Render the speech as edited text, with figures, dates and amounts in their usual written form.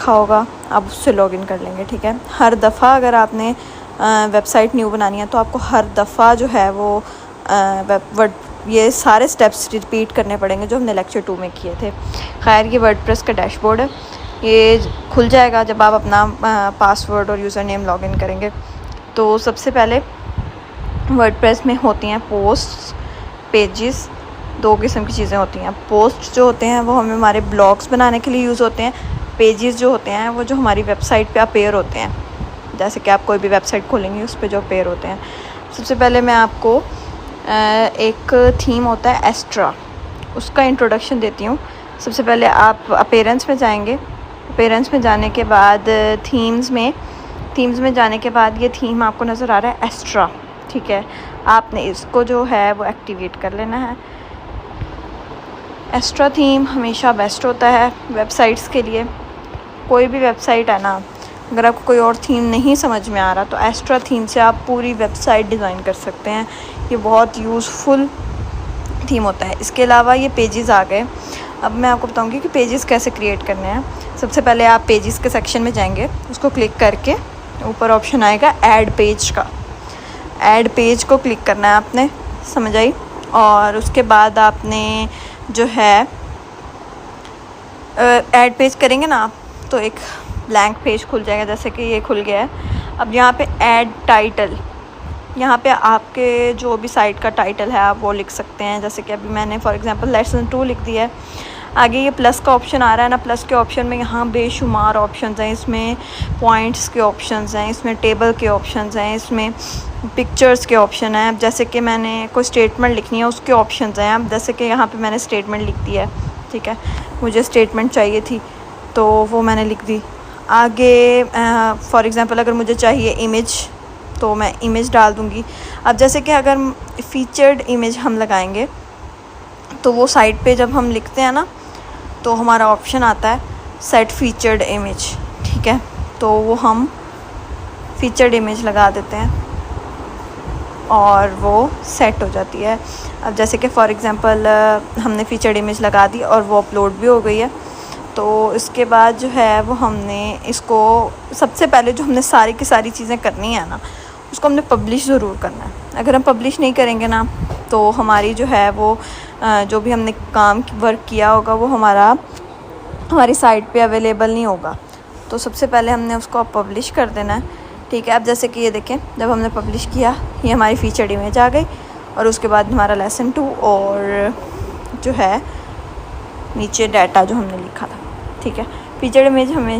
रखा होगा आप उससे लॉगिन कर लेंगे, ठीक है। हर दफ़ा अगर आपने वेबसाइट न्यू बनानी है तो आपको हर दफ़ा जो है वो ये सारे स्टेप्स रिपीट करने पड़ेंगे जो हमने लेक्चर 2 में किए थे। खैर, ये वर्डप्रेस का डैशबोर्ड है, ये खुल जाएगा जब आप अपना पासवर्ड और यूज़र नेम लॉगिन करेंगे। तो सबसे पहले वर्डप्रेस में होती हैं पोस्ट, पेजेस, दो किस्म की चीज़ें होती हैं। पोस्ट जो होते हैं वो हमें हमारे ब्लॉग्स बनाने के लिए यूज़ होते हैं। पेजेस जो होते हैं वो जो हमारी वेबसाइट पे अपेयर होते हैं, जैसे कि आप कोई भी वेबसाइट खोलेंगे उस पर जो अपेयर होते हैं। सबसे पहले मैं आपको एक थीम होता है एस्ट्रा, उसका इंट्रोडक्शन देती हूँ। सबसे पहले आप अपीयरेंस में जाएंगे, अपीयरेंस में जाने के बाद थीम्स में जाने के बाद ये थीम आपको नज़र आ रहा है एस्ट्रा, ठीक है। आपने इसको जो है वो एक्टिवेट कर लेना है। एस्ट्रा थीम हमेशा बेस्ट होता है वेबसाइट्स के लिए। कोई भी वेबसाइट है ना, अगर आपको कोई और थीम नहीं समझ में आ रहा तो एस्ट्रा थीम से आप पूरी वेबसाइट डिज़ाइन कर सकते हैं। ये बहुत यूज़फुल थीम होता है। इसके अलावा ये पेजेस आ गए। अब मैं आपको बताऊंगी कि पेजेस कैसे क्रिएट करने हैं। सबसे पहले आप पेजेस के सेक्शन में जाएंगे, उसको क्लिक करके ऊपर ऑप्शन आएगा ऐड पेज का, ऐड पेज को क्लिक करना है आपने, समझ आई। और उसके बाद आपने जो है ऐड पेज करेंगे ना आप, तो एक ब्लैंक पेज खुल जाएगा, जैसे कि ये खुल गया है। अब यहाँ पे ऐड टाइटल, यहाँ पे आपके जो भी साइट का टाइटल है आप वो लिख सकते हैं। जैसे कि अभी मैंने फॉर एग्जांपल लेसन 2 लिख दिया है। आगे ये प्लस का ऑप्शन आ रहा है ना, प्लस के ऑप्शन में यहाँ बेशुमार ऑप्शंस हैं। इसमें पॉइंट्स के ऑप्शंस हैं, इसमें टेबल के ऑप्शंस हैं, इसमें पिक्चर्स के ऑप्शन हैं। जैसे कि मैंने कोई स्टेटमेंट लिखनी है उसके ऑप्शंस हैं। अब जैसे कि यहाँ पे मैंने स्टेटमेंट लिख दी है, ठीक है, मुझे स्टेटमेंट चाहिए थी तो वो मैंने लिख दी। आगे फॉर एग्ज़ाम्पल अगर मुझे चाहिए इमेज तो मैं इमेज डाल दूँगी। अब जैसे कि अगर फ़ीचर्ड इमेज हम लगाएंगे तो वो साइट पे जब हम लिखते हैं ना तो हमारा ऑप्शन आता है सेट फ़ीचर्ड इमेज, ठीक है। तो वो हम फ़ीचर्ड इमेज लगा देते हैं और वो सेट हो जाती है। अब जैसे कि फ़ॉर एग्ज़ाम्पल हमने फ़ीचर्ड इमेज लगा दी और वो अपलोड भी हो गई है। तो इसके बाद जो है वो हमने इसको सबसे पहले जो हमने सारी की सारी चीज़ें करनी है ना, उसको हमने पब्लिश ज़रूर करना है। अगर हम पब्लिश नहीं करेंगे ना तो हमारी जो है वो जो भी हमने काम वर्क किया होगा वो हमारी साइट पे अवेलेबल नहीं होगा। तो सबसे पहले हमने उसको पब्लिश कर देना है, ठीक है। अब जैसे कि ये देखें, जब हमने पब्लिश किया ये हमारी फ़ीचर्ड इमेज आ गई और उसके बाद हमारा लेसन 2 और जो है नीचे डाटा जो हमने लिखा था, ठीक है। फ़ीचर्ड इमेज हमें